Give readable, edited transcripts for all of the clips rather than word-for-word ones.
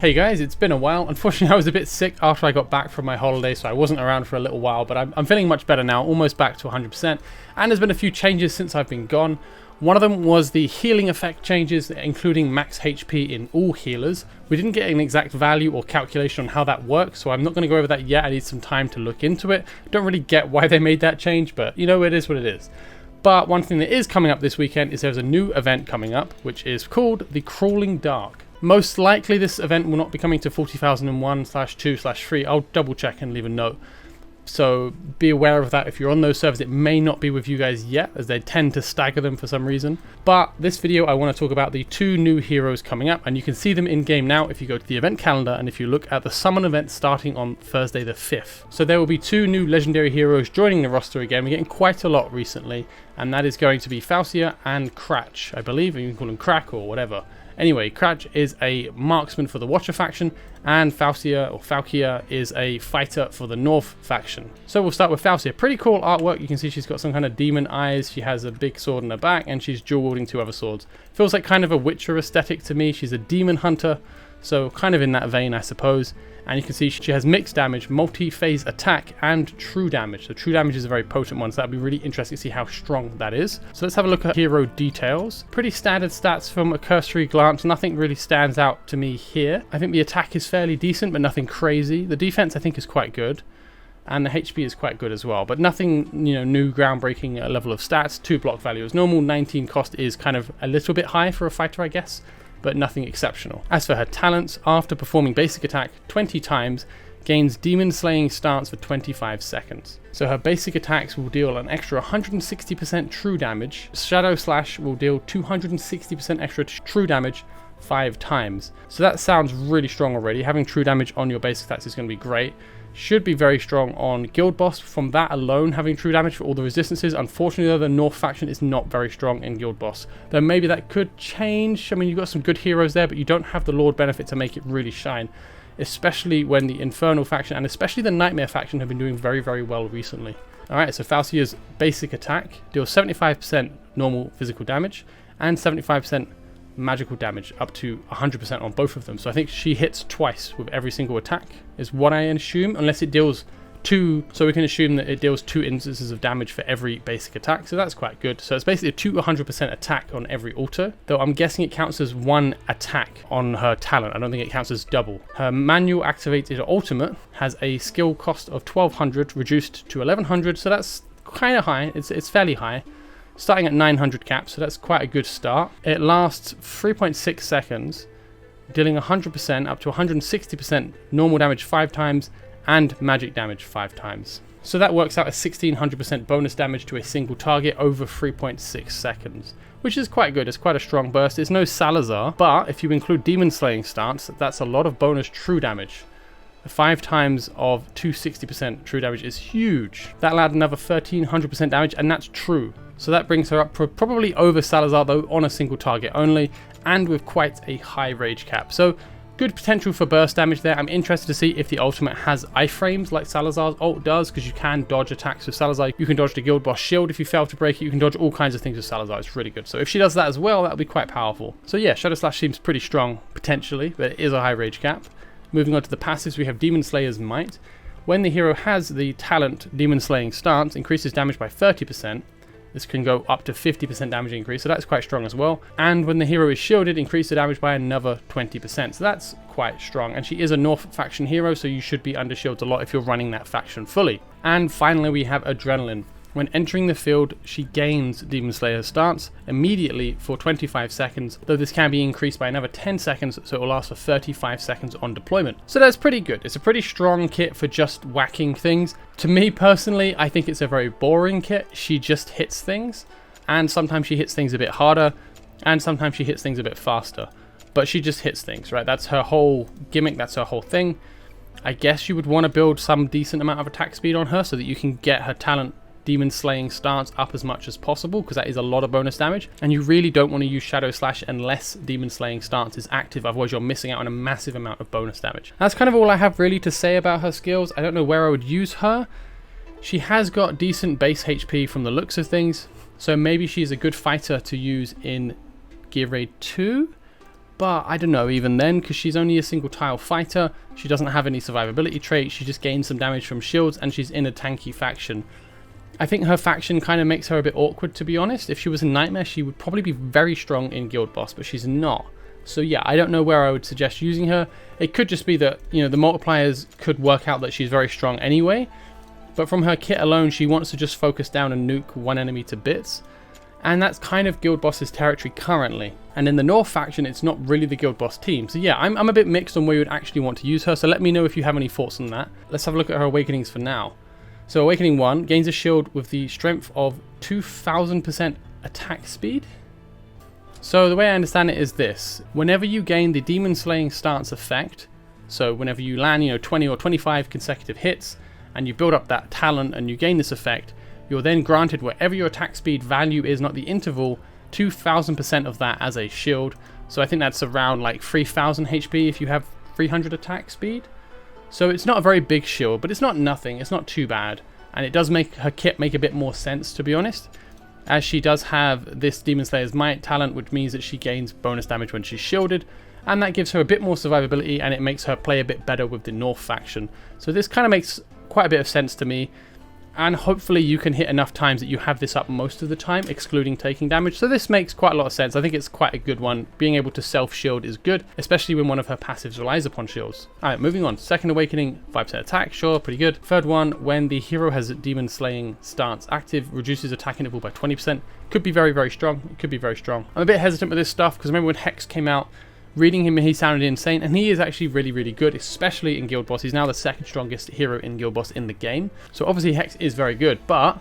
Hey guys, it's been a while. Unfortunately, I was a bit sick after I got back from my holiday, so I wasn't around for a little while, but I'm feeling much better now, almost back to 100%. And there's been a few changes since I've been gone. One of them was the healing effect changes, including max HP in all healers. We didn't get an exact value or calculation on how that works, so I'm not going to go over that yet. I need some time to look into it. Don't really get why they made that change, but you know, it is what it is. But one thing that is coming up this weekend is there's a new event coming up, which is called the Crawling Dark. Most likely this event will not be coming to 40,001/2/3. I'll double check and leave a note. So be aware of that. If you're on those servers, it may not be with you guys yet, as they tend to stagger them for some reason. But this video, I want to talk about the two new heroes coming up, and you can see them in game now if you go to the event calendar and if you look at the summon event starting on Thursday the 5th. So there will be two new legendary heroes joining the roster again. We're getting quite a lot recently, and that is going to be Falcia and Crach, I believe. You can call them Crach or whatever. Anyway, Crach is a marksman for the Watcher faction, and Falchia is a fighter for the North faction. So we'll start with Falcia. Pretty cool artwork. You can see she's got some kind of demon eyes. She has a big sword in her back, and she's dual wielding two other swords. Feels like kind of a Witcher aesthetic to me. She's a demon hunter, so kind of in that vein, I suppose. And you can see she has mixed damage, multi-phase attack, and true damage. So true damage is a very potent one, so that'll be really interesting to see how strong that is. So let's have a look at hero details. Pretty standard stats from a cursory glance. Nothing really stands out to me here. I think the attack is fairly decent, but nothing crazy. The defense, I think, is quite good. And the HP is quite good as well, but nothing, new groundbreaking level of stats. 2 block value as normal. 19 cost is kind of a little bit high for a fighter, I guess, but nothing exceptional. As for her talents, after performing basic attack 20 times, gains demon slaying stance for 25 seconds. So her basic attacks will deal an extra 160% true damage. Shadow Slash will deal 260% extra true damage 5 times. So that sounds really strong already. Having true damage on your basic attacks is going to be great. Should be very strong on Guild Boss. From that alone, having true damage for all the resistances. Unfortunately, though, the North faction is not very strong in Guild Boss. Though maybe that could change. I mean, you've got some good heroes there, but you don't have the Lord benefit to make it really shine. Especially when the Infernal faction and especially the Nightmare faction have been doing very, very well recently. Alright, so Falcia's basic attack deals 75% normal physical damage and 75% magical damage, up to 100% on both of them. So I think she hits twice with every single attack, is what I assume, unless it deals 2. So we can assume that it deals 2 instances of damage for every basic attack, so that's quite good. So it's basically a 200% attack on every auto, though I'm guessing it counts as 1 attack on her talent. I don't think it counts as double. Her manual activated ultimate has a skill cost of 1200 reduced to 1100, so that's kind of high. It's fairly high, starting at 900 cap, so that's quite a good start. It lasts 3.6 seconds, dealing 100% up to 160% normal damage 5 times and magic damage 5 times. So that works out as 1600% bonus damage to a single target over 3.6 seconds, which is quite good. It's quite a strong burst. It's no Salazar, but if you include demon slaying stance, that's a lot of bonus true damage. 5 times of 260% true damage is huge. That'll add another 1300% damage, and that's true. So that brings her up probably over Salazar, though on a single target only, and with quite a high rage cap. So good potential for burst damage there. I'm interested to see if the ultimate has iframes like Salazar's ult does, because you can dodge attacks with Salazar. You can dodge the Guild Boss shield if you fail to break it. You can dodge all kinds of things with Salazar. It's really good. So if she does that as well, that'll be quite powerful. So yeah, Shadow Slash seems pretty strong potentially, but it is a high rage cap. Moving on to the passives, we have Demon Slayer's Might. When the hero has the talent Demon Slaying Stance, increases damage by 30%. This can go up to 50% damage increase, so that's quite strong as well. And when the hero is shielded, increase the damage by another 20%. So that's quite strong. And she is a North faction hero, so you should be under shields a lot if you're running that faction fully. And finally, we have Adrenaline. When entering the field, she gains Demon Slayer's stance immediately for 25 seconds, though this can be increased by another 10 seconds, so it will last for 35 seconds on deployment. So that's pretty good. It's a pretty strong kit for just whacking things. To me personally, I think it's a very boring kit. She just hits things, and sometimes she hits things a bit harder, and sometimes she hits things a bit faster. But she just hits things, right? That's her whole gimmick, that's her whole thing. I guess you would want to build some decent amount of attack speed on her so that you can get her talent Demon Slaying stance up as much as possible, because that is a lot of bonus damage, and you really don't want to use Shadow Slash unless Demon Slaying stance is active, otherwise you're missing out on a massive amount of bonus damage. That's kind of all I have really to say about her skills. I don't know where I would use her. She has got decent base HP from the looks of things, so maybe she's a good fighter to use in Gear Raid 2, but I don't know even then, because she's only a single tile fighter. She doesn't have any survivability traits. She just gains some damage from shields, and she's in a tanky faction. I think her faction kind of makes her a bit awkward, to be honest. If she was a Nightmare, she would probably be very strong in Guild Boss, but she's not. So yeah, I don't know where I would suggest using her. It could just be that, you know, the multipliers could work out that she's very strong anyway. But from her kit alone, she wants to just focus down and nuke one enemy to bits. And that's kind of Guild Boss's territory currently. And in the North faction, it's not really the Guild Boss team. So yeah, I'm a bit mixed on where you would actually want to use her. So let me know if you have any thoughts on that. Let's have a look at her Awakenings for now. So Awakening 1 gains a shield with the strength of 2000% attack speed. So the way I understand it is this: whenever you gain the Demon Slaying Stance effect, so whenever you land, you know, 20 or 25 consecutive hits, and you build up that talent and you gain this effect, you're then granted whatever your attack speed value is, not the interval, 2000% of that as a shield. So I think that's around like 3000 HP if you have 300 attack speed. So it's not a very big shield, but it's not nothing, it's not too bad. And it does make her kit make a bit more sense, to be honest, as she does have this Demon Slayer's Might talent, which means that she gains bonus damage when she's shielded, and that gives her a bit more survivability, and it makes her play a bit better with the North faction. So this kind of makes quite a bit of sense to me. And hopefully you can hit enough times that you have this up most of the time, excluding taking damage. So this makes quite a lot of sense. I think it's quite a good one. Being able to self-shield is good, especially when one of her passives relies upon shields. Alright, moving on. Second Awakening, 5% attack, sure, pretty good. Third one, when the hero has Demon Slaying Stance active, reduces attack interval by 20%. Could be very, very strong. It could be very strong. I'm a bit hesitant with this stuff, because remember when Hex came out, reading him, he sounded insane, and he is actually really, really good, especially in Guild Boss. He's now the second strongest hero in Guild Boss in the game. So obviously Hex is very good, but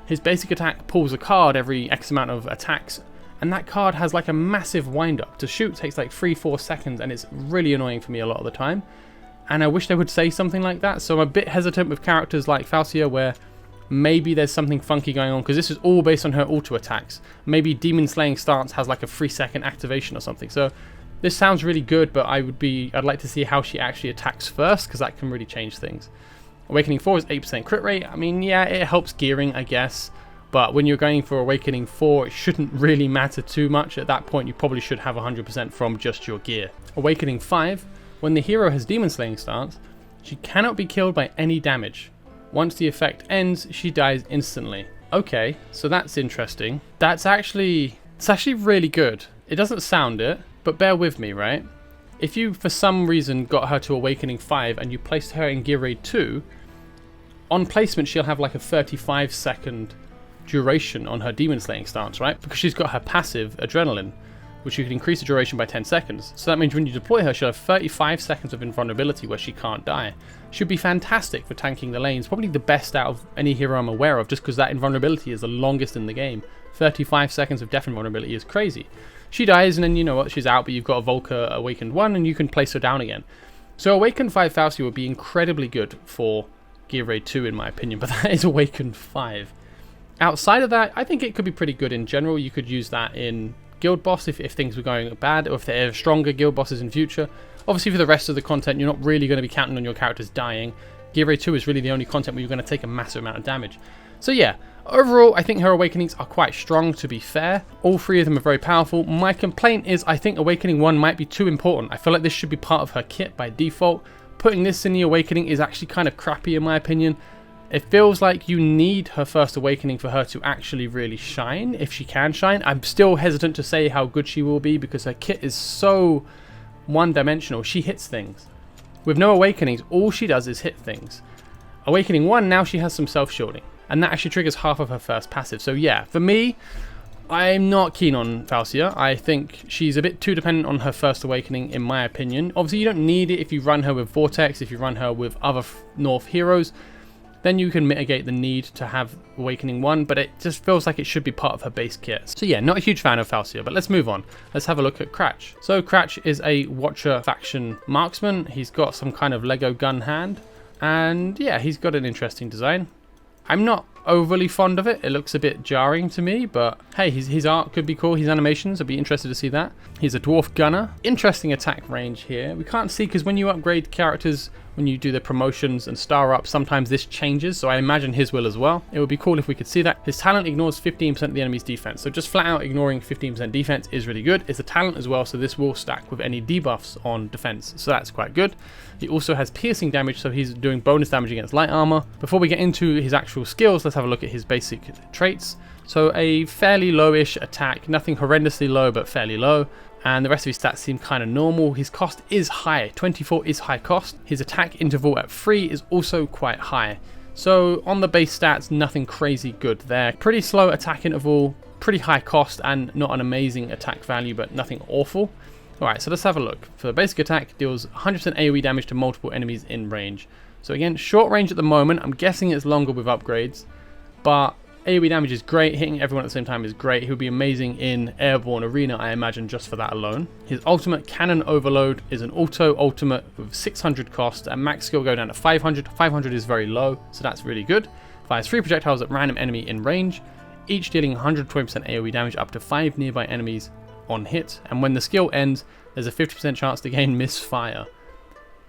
his basic attack pulls a card every X amount of attacks, and that card has like a massive wind up. To shoot takes like 3-4 seconds, and it's really annoying for me a lot of the time. And I wish they would say something like that. So I'm a bit hesitant with characters like Falcia, where maybe there's something funky going on, because this is all based on her auto attacks. Maybe Demon Slaying Stance has like a 3-second activation or something. So this sounds really good, but I'd like to see how she actually attacks first, because that can really change things. Awakening 4 is 8% crit rate. I mean, yeah, it helps gearing, I guess, but when you're going for Awakening 4, it shouldn't really matter too much. At that point, you probably should have 100% from just your gear. Awakening 5, when the hero has Demon Slaying Stance, she cannot be killed by any damage. Once the effect ends, she dies instantly. Okay, so that's interesting. It's actually really good. It doesn't sound it, but bear with me, right? If you, for some reason, got her to Awakening 5 and you placed her in Gear Raid 2, on placement she'll have like a 35-second duration on her Demon Slaying Stance, right? Because she's got her passive, Adrenaline, which you can increase the duration by 10 seconds. So that means when you deploy her, she'll have 35 seconds of invulnerability where she can't die. Should be fantastic for tanking the lanes. Probably the best out of any hero I'm aware of, just because that invulnerability is the longest in the game. 35 seconds of death invulnerability is crazy. She dies, and then you know what, she's out, but you've got a Volker Awakened 1, and you can place her down again. So Awakened 5 Falcia would be incredibly good for Gear Raid 2, in my opinion, but that is Awakened 5. Outside of that, I think it could be pretty good in general. You could use that in Guild Boss if things were going bad, or if there are stronger Guild Bosses in future. Obviously, for the rest of the content, you're not really going to be counting on your characters dying. Gear Raid 2 is really the only content where you're going to take a massive amount of damage. So yeah, overall, I think her Awakenings are quite strong, to be fair. All three of them are very powerful. My complaint is I think Awakening 1 might be too important. I feel like this should be part of her kit by default. Putting this in the Awakening is actually kind of crappy in my opinion. It feels like you need her first Awakening for her to actually really shine, if she can shine. I'm still hesitant to say how good she will be because her kit is so one-dimensional. She hits things. With no Awakenings, all she does is hit things. Awakening 1, now she has some self-shielding, and that actually triggers half of her first passive. So yeah, for me, I'm not keen on Falcia. I think she's a bit too dependent on her first Awakening, in my opinion. Obviously, you don't need it if you run her with Vortex, if you run her with other North heroes. Then you can mitigate the need to have Awakening 1, but it just feels like it should be part of her base kit. So yeah, not a huge fan of Falcia, but let's move on. Let's have a look at Crach. So Crach is a Watcher faction marksman. He's got some kind of Lego gun hand, and yeah, he's got an interesting design. I'm not overly fond of it. It looks a bit jarring to me, but hey, his art could be cool. His animations, I'd be interested to see that. He's a dwarf gunner. Interesting attack range here. We can't see because when you upgrade characters, when you do the promotions and star up, sometimes this changes, so I imagine his will as well. It would be cool if we could see that. His talent ignores 15% of the enemy's defense, so just flat out ignoring 15% defense is really good. It's a talent as well, so this will stack with any debuffs on defense, so that's quite good. He also has piercing damage, so he's doing bonus damage against light armor. Before we get into his actual skills, let's have a look at his basic traits. So a fairly lowish attack, nothing horrendously low, but fairly low. And the rest of his stats seem kind of normal. His cost is high. 24 is high cost. His attack interval at 3 is also quite high. So on the base stats, nothing crazy good there. Pretty slow attack interval, pretty high cost, and not an amazing attack value, but nothing awful. Alright, so let's have a look. For the basic attack, deals 100% AoE damage to multiple enemies in range. So again, short range at the moment. I'm guessing it's longer with upgrades, but AoE damage is great, hitting everyone at the same time is great. He would be amazing in Airborne Arena, I imagine, just for that alone. His ultimate, Cannon Overload, is an auto ultimate with 600 cost, and max skill go down to 500. 500 is very low, so that's really good. Fires 3 projectiles at random enemy in range, each dealing 120% AoE damage up to 5 nearby enemies on hit. And when the skill ends, there's a 50% chance to gain misfire,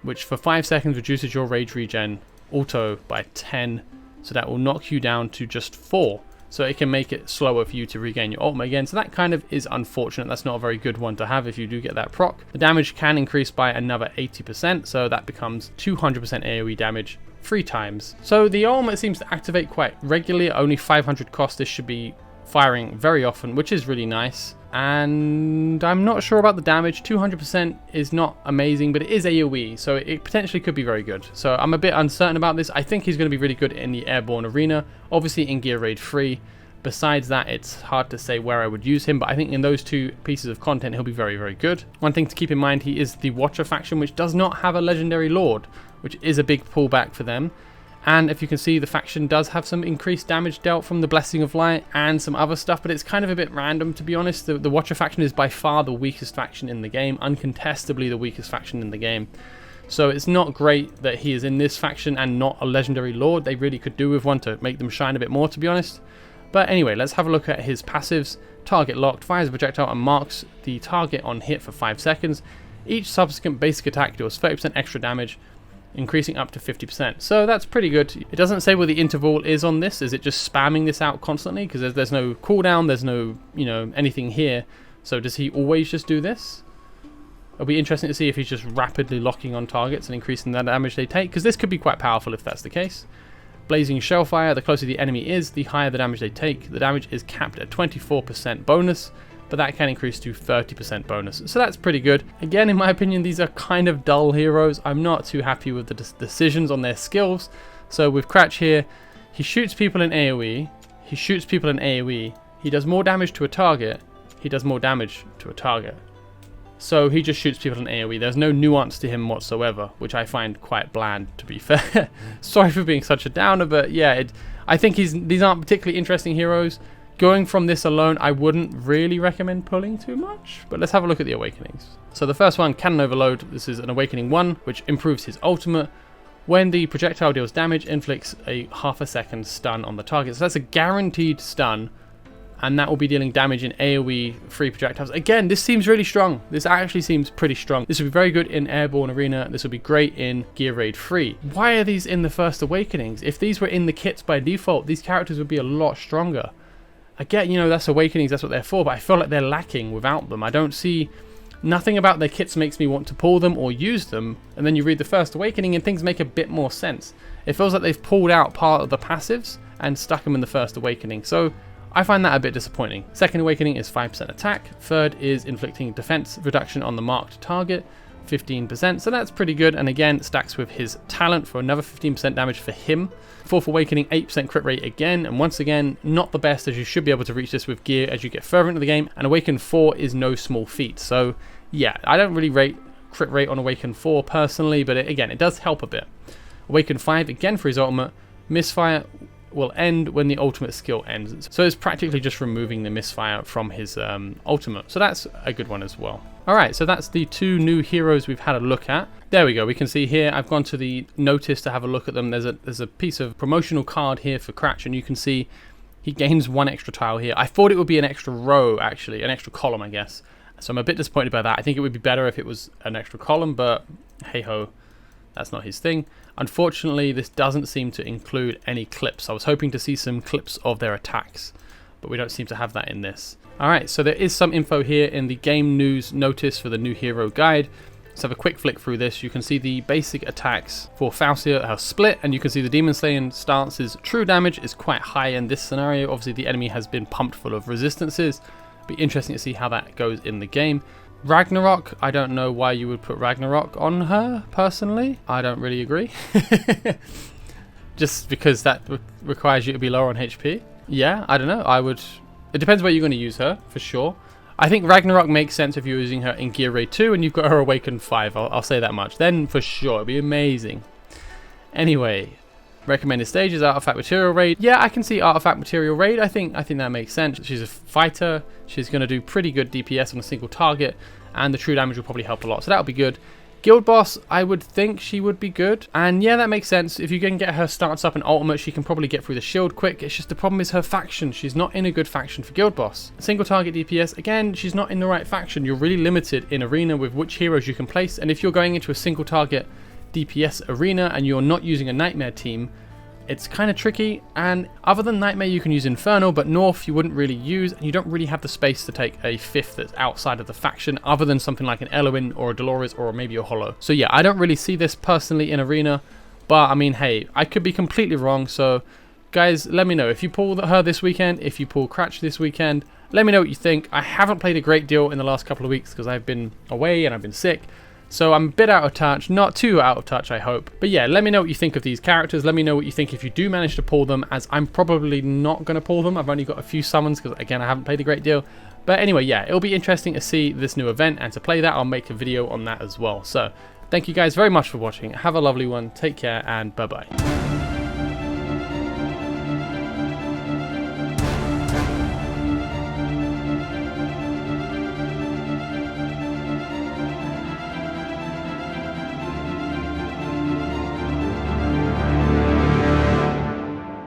which for 5 seconds reduces your rage regen auto by 10. So that will knock you down to just 4. So it can make it slower for you to regain your ultimate again. So that kind of is unfortunate. That's not a very good one to have if you do get that proc. The damage can increase by another 80%. So that becomes 200% AoE damage 3 times. So the ultimate seems to activate quite regularly. Only 500 cost. This should be firing very often, which is really nice. And I'm not sure about the damage. 200% is not amazing, but it is AoE, so it potentially could be very good. So I'm a bit uncertain about this. I think he's going to be really good in the Airborne Arena, obviously in Gear Raid 3. Besides that, it's hard to say where I would use him, but I think in those 2 pieces of content, he'll be very, very good. One thing to keep in mind, he is the Watcher faction, which does not have a Legendary Lord, which is a big pullback for them. And if you can see, the faction does have some increased damage dealt from the Blessing of Light and some other stuff, but it's kind of a bit random, to be honest. The Watcher faction is by far the weakest faction in the game, uncontestably the weakest faction in the game. So it's not great that he is in this faction and not a Legendary Lord. They really could do with one to make them shine a bit more, to be honest. But anyway, let's have a look at his passives. Target locked, fires a projectile and marks the target on hit for 5 seconds. Each subsequent basic attack deals 30% extra damage, increasing up to 50%. So that's pretty good. It doesn't say what the interval is on this. Is it just spamming this out constantly? Because there's no cooldown, there's no, anything here. So does he always just do this? It'll be interesting to see if he's just rapidly locking on targets and increasing the damage they take, because this could be quite powerful if that's the case. Blazing Shellfire, the closer the enemy is, the higher the damage they take. The damage is capped at 24% bonus, but that can increase to 30% bonus. So that's pretty good. Again, in my opinion, these are kind of dull heroes. I'm not too happy with the decisions on their skills. So with Crach here, he shoots people in AoE. He shoots people in AoE. He does more damage to a target. He does more damage to a target. So he just shoots people in AoE. There's no nuance to him whatsoever, which I find quite bland, to be fair. Sorry for being such a downer, but yeah, I think these aren't particularly interesting heroes. Going from this alone, I wouldn't really recommend pulling too much, but let's have a look at the Awakenings. So the first one, Cannon Overload. This is an Awakening 1, which improves his ultimate. When the projectile deals damage, inflicts a ½ second stun on the target. So that's a guaranteed stun, and that will be dealing damage in AoE free projectiles. Again, this seems really strong. This actually seems pretty strong. This would be very good in Airborne Arena. This would be great in Gear Raid 3. Why are these in the first Awakenings? If these were in the kits by default, these characters would be a lot stronger. Again, that's Awakenings, that's what they're for, but I feel like they're lacking without them. I don't see... Nothing about their kits makes me want to pull them or use them, and then you read the first Awakening and things make a bit more sense. It feels like they've pulled out part of the passives and stuck them in the first Awakening, so I find that a bit disappointing. Second Awakening is 5% attack, third is inflicting defense reduction on the marked target, 15%, so that's pretty good, and again stacks with his talent for another 15% damage for him. Fourth Awakening, 8% crit rate again, and once again not the best, as you should be able to reach this with gear as you get further into the game, and Awaken 4 is no small feat. So yeah, I don't really rate crit rate on Awaken 4 personally, but again it does help a bit. Awaken 5 again for his ultimate. Misfire will end when the ultimate skill ends, so it's practically just removing the misfire from his ultimate, so that's a good one as well. Alright, so that's the 2 new heroes we've had a look at. There we go, we can see here, I've gone to the notice to have a look at them. There's a piece of promotional card here for Crach, and you can see he gains 1 extra tile here. I thought it would be an extra row, actually, an extra column, I guess. So I'm a bit disappointed by that. I think it would be better if it was an extra column, but hey-ho, that's not his thing. Unfortunately, this doesn't seem to include any clips. I was hoping to see some clips of their attacks, but we don't seem to have that in this. Alright, so there is some info here in the game news notice for the new hero guide. Let's have a quick flick through this. You can see the basic attacks for Falcia are split, and you can see the Demon Slaying stance's true damage is quite high in this scenario. Obviously, the enemy has been pumped full of resistances. Be interesting to see how that goes in the game. Ragnarok, I don't know why you would put Ragnarok on her, personally. I don't really agree. Just because that requires you to be lower on HP. Yeah, I don't know. It depends where you're going to use her, for sure. I think Ragnarok makes sense if you're using her in Gear Raid 2 and you've got her Awakened 5. I'll say that much. Then, for sure, it'll be amazing. Anyway, recommended stages, Artifact Material Raid. Yeah, I can see Artifact Material Raid. I think that makes sense. She's a fighter. She's going to do pretty good DPS on a single target, and the true damage will probably help a lot. So that'll be good. Guild Boss, I would think she would be good. And yeah, that makes sense. If you can get her starts up in Ultimate, she can probably get through the shield quick. It's just the problem is her faction. She's not in a good faction for Guild Boss. Single target DPS, again, she's not in the right faction. You're really limited in Arena with which heroes you can place. And if you're going into a single target DPS arena and you're not using a Nightmare team, it's kind of tricky. And other than Nightmare, you can use Infernal, but North you wouldn't really use, and you don't really have the space to take a 5th that's outside of the faction, other than something like an Eloin or a Dolores or maybe a Hollow. So yeah, I don't really see this personally in Arena, but I mean, hey, I could be completely wrong. So guys, let me know if you pull her this weekend, if you pull Crach this weekend. Let me know what you think. I haven't played a great deal in the last couple of weeks because I've been away and I've been sick. So I'm a bit out of touch, not too out of touch, I hope. But yeah, let me know what you think of these characters. Let me know what you think if you do manage to pull them, as I'm probably not going to pull them. I've only got a few summons because, again, I haven't played a great deal. But anyway, yeah, it'll be interesting to see this new event, and to play that, I'll make a video on that as well. So thank you guys very much for watching. Have a lovely one. Take care, and bye-bye.